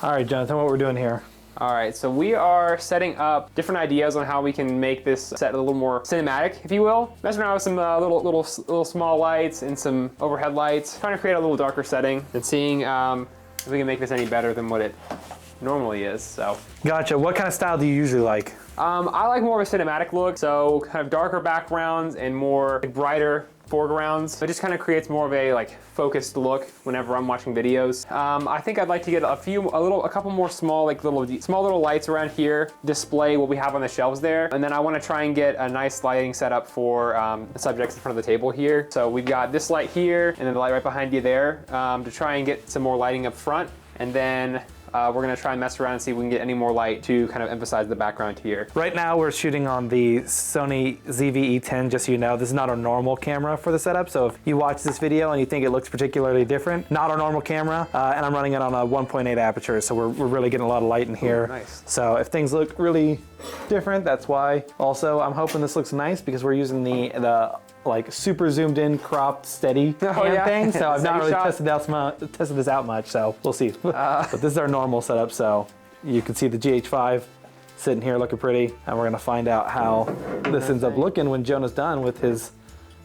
All right, Jonathan, what we're doing here? All right, so we are setting up different ideas on how we can make this set a little more cinematic, if you will. Messing around with some little small lights and some overhead lights, trying to create a little darker setting and seeing if we can make this any better than what it normally is. So. Gotcha. What kind of style do you usually like? I like more of a cinematic look, so kind of darker backgrounds and more brighter foregrounds. It just kind of creates more of a focused look whenever I'm watching videos. I think I'd like to get a couple more small little lights around here, display what we have on the shelves there, and then I want to try and get a nice lighting setup for the subjects in front of the table here. So we've got this light here, and then the light right behind you there, to try and get some more lighting up front, and then we're gonna try and mess around and see if we can get any more light to kind of emphasize the background here. Right now we're shooting on the Sony ZV-E10, just so you know. This is not our normal camera for the setup, so if you watch this video and you think it looks particularly different, not our normal camera, and I'm running it on a 1.8 aperture, so we're really getting a lot of light in here. Ooh, nice. So if things look really different, that's why. Also, I'm hoping this looks nice because we're using the super zoomed in, cropped, steady thing. So I've not really tested this out much, so we'll see. But this is our normal setup, so you can see the GH5 sitting here looking pretty, and we're gonna find out how this ends up looking when Jonah's done with his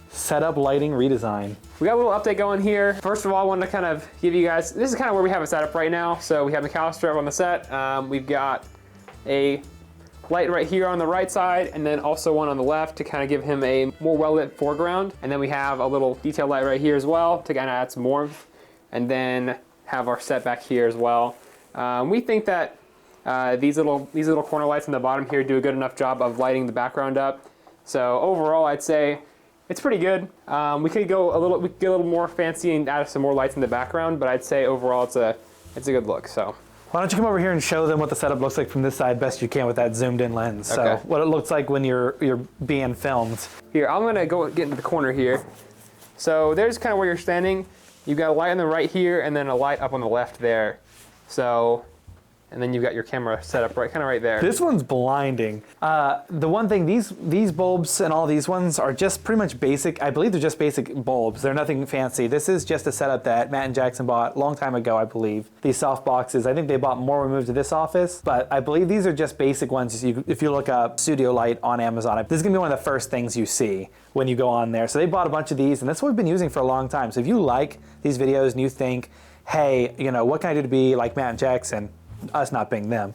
setup lighting redesign. We got a little update going here. First of all, I wanted to kind of give you guys, this is kind of where we have it set up right now. So we have McCallister up on the set. We've got a light right here on the right side, and then also one on the left to kind of give him a more well-lit foreground. And then we have a little detail light right here as well to kind of add some warmth. And then have our set back here as well. We think that these little corner lights in the bottom here do a good enough job of lighting the background up. So overall, I'd say it's pretty good. We could get a little more fancy and add some more lights in the background, but I'd say overall it's a good look. So. Why don't you come over here and show them what the setup looks like from this side best you can with that zoomed in lens. Okay. So what it looks like when you're being filmed. Here, I'm gonna get into the corner here. So there's kind of where you're standing. You've got a light on the right here and then a light up on the left there. So, and then you've got your camera set up kind of right there. This one's blinding. The one thing, these bulbs and all these ones are just pretty much basic. I believe they're just basic bulbs. They're nothing fancy. This is just a setup that Matt and Jackson bought a long time ago, I believe. These soft boxes, I think they bought more when we moved to this office, but I believe these are just basic ones. If you look up Studio Light on Amazon, this is gonna be one of the first things you see when you go on there. So they bought a bunch of these, and that's what we've been using for a long time. So if you like these videos and you think, hey, what can I do to be like Matt and Jackson? Us not being them,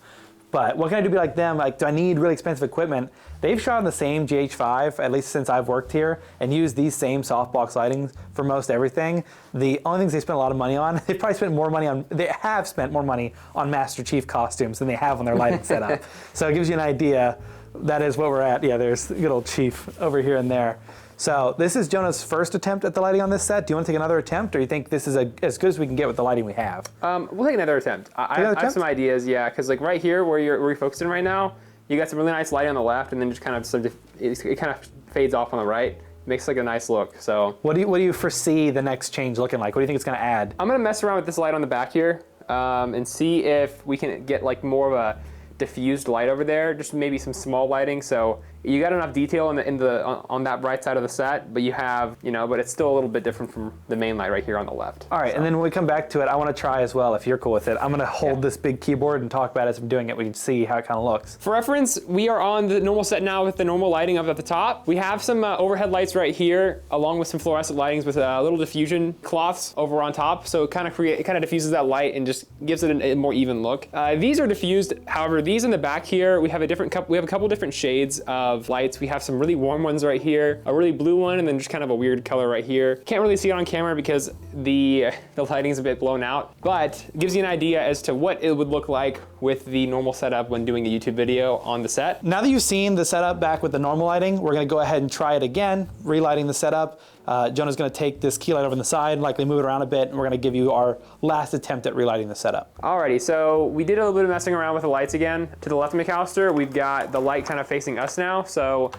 but what can I do to be like them? Like, do I need really expensive equipment? They've shot on the same GH5, at least since I've worked here, and used these same softbox lightings for most everything. The only things they spent a lot of money on, they have spent more money on Master Chief costumes than they have on their lighting setup. So it gives you an idea. That is what we're at. Yeah, there's good old Chief over here and there. So this is Jonah's first attempt at the lighting on this set. Do you want to take another attempt, or do you think this is as good as we can get with the lighting we have? We'll take another attempt. I have some ideas, yeah, because right here where you're focusing right now, you got some really nice light on the left, and then just kind of it kind of fades off on the right. Makes a nice look. So what do you foresee the next change looking like? What do you think it's going to add? I'm going to mess around with this light on the back here and see if we can get more of a diffused light over there, just maybe some small lighting. So you got enough detail on that right side of the set, but you have, but it's still a little bit different from the main light right here on the left. All right, and then when we come back to it, I want to try as well, if you're cool with it. I'm going to hold this big keyboard and talk about it as I'm doing it. We can see how it kind of looks. For reference, we are on the normal set now with the normal lighting up at the top. We have some overhead lights right here, along with some fluorescent lightings with little diffusion cloths over on top. So it kind of diffuses that light and just gives it a more even look. These are diffused. However, these in the back here, we have a couple different shades of lights. We have some really warm ones right here, a really blue one, and then just kind of a weird color right here. Can't really see it on camera because the lighting's a bit blown out, but it gives you an idea as to what it would look like with the normal setup when doing a YouTube video on the set. Now that you've seen the setup back with the normal lighting, we're gonna go ahead and try it again, relighting the setup. Jonah's gonna take this key light over on the side, likely move it around a bit, and we're gonna give you our last attempt at relighting the setup. Alrighty, so we did a little bit of messing around with the lights again. To the left of McCallister, we've got the light kind of facing us now, so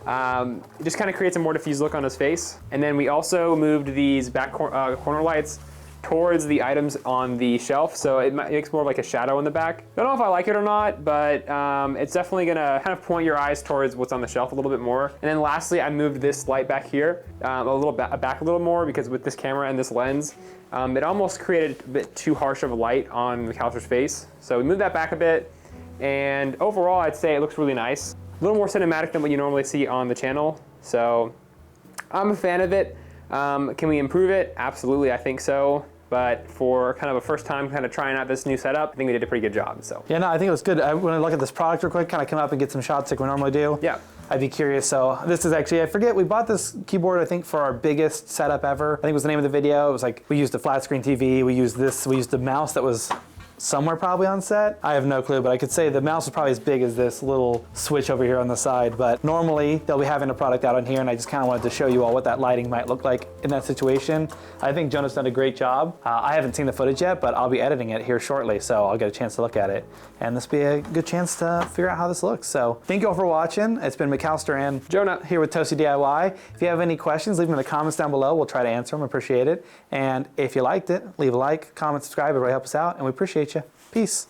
it just kind of creates a more diffused look on his face. And then we also moved these back corner lights towards the items on the shelf, so it makes more of like a shadow in the back. Don't know if I like it or not, but it's definitely gonna kind of point your eyes towards what's on the shelf a little bit more. And then lastly, I moved this light back here back a little more, because with this camera and this lens, it almost created a bit too harsh of a light on McCallister's face. So we moved that back a bit, and overall I'd say it looks really nice. A little more cinematic than what you normally see on the channel, so I'm a fan of it. Can we improve it? Absolutely, I think so. But for kind of a first time kind of trying out this new setup, I think we did a pretty good job. So yeah, no, I think it was good. When I look at this product real quick, kind of come up and get some shots like we normally do. yeah. I'd be curious. So this is actually, I forget, we bought this keyboard, I think, for our biggest setup ever. I think was the name of the video. It was like, we used a flat screen TV, we used this, we used the mouse that was somewhere probably on set. I have no clue, but I could say the mouse is probably as big as this little switch over here on the side. But normally they'll be having a product out on here, and I just kind of wanted to show you all what that lighting might look like in that situation. I think Jonah's done a great job. I haven't seen the footage yet, but I'll be editing it here shortly, so I'll get a chance to look at it. And this will be a good chance to figure out how this looks. So thank you all for watching. It's been McCallister and Jonah here with Toasty DIY. If you have any questions, leave them in the comments down below. We'll try to answer them. Appreciate it. And if you liked it, leave a like, comment, subscribe. It really helps us out, and we appreciate you. Peace.